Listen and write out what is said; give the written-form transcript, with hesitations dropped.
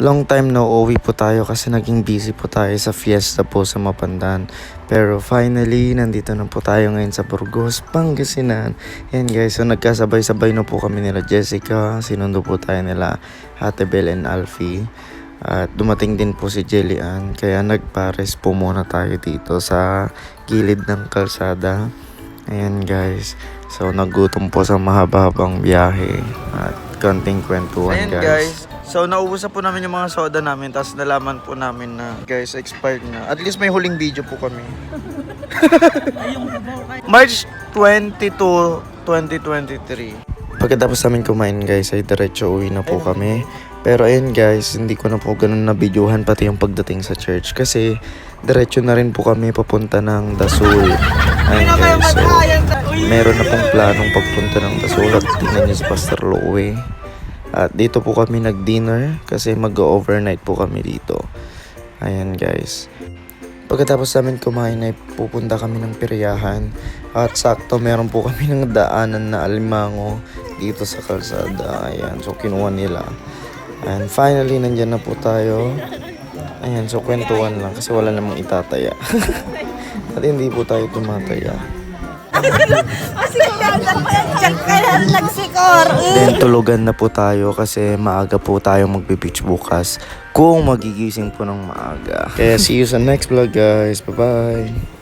Long time na uuwi po tayo kasi naging busy po tayo sa fiesta po sa Mapandan. Pero finally, nandito na po tayo ngayon sa Burgos, Pangasinan. Yan guys, so nagkasabay-sabay na po kami nila Jessica, sinundo po tayo nila Ate Bel and Alfie. At dumating din po si Jelly Ann, kaya nagpares po muna tayo dito sa gilid ng kalsada. Ayan guys, so nagutom po sa mahaba-habang biyahe at konting kwentuhan. Ayan guys. So, naubos na po namin yung mga soda namin, tapos nalaman po namin na, guys, expired na. At least may huling video po kami. March 22, 2023. Pagkatapos namin kumain, guys, ay diretso uwi na po kami. Pero ayun guys, hindi ko na po ganun na videohan pati yung pagdating sa church. Kasi, diretso na rin po kami papunta ng Dasul. Ayun guys, so, meron na pong planong pagpunta ng Dasul at tingnan niyo si Pastor Lowe. At dito po kami nag-dinner kasi mag-overnight po kami dito. Ayan guys. Pagkatapos namin kumain ay pupunta kami ng Piriyahan. At sakto meron po kami ng daanan na alimango dito sa kalsada. Ayan, so kinuha nila. And finally, nandyan na po tayo. Ayan, so kwentuhan lang kasi wala namang itataya. At hindi po tayo tumataya. Then tulugan na po tayo kasi maaga po tayo magbe-beach bukas kung magigising po ng maaga. Kaya see you sa next vlog guys. Bye bye.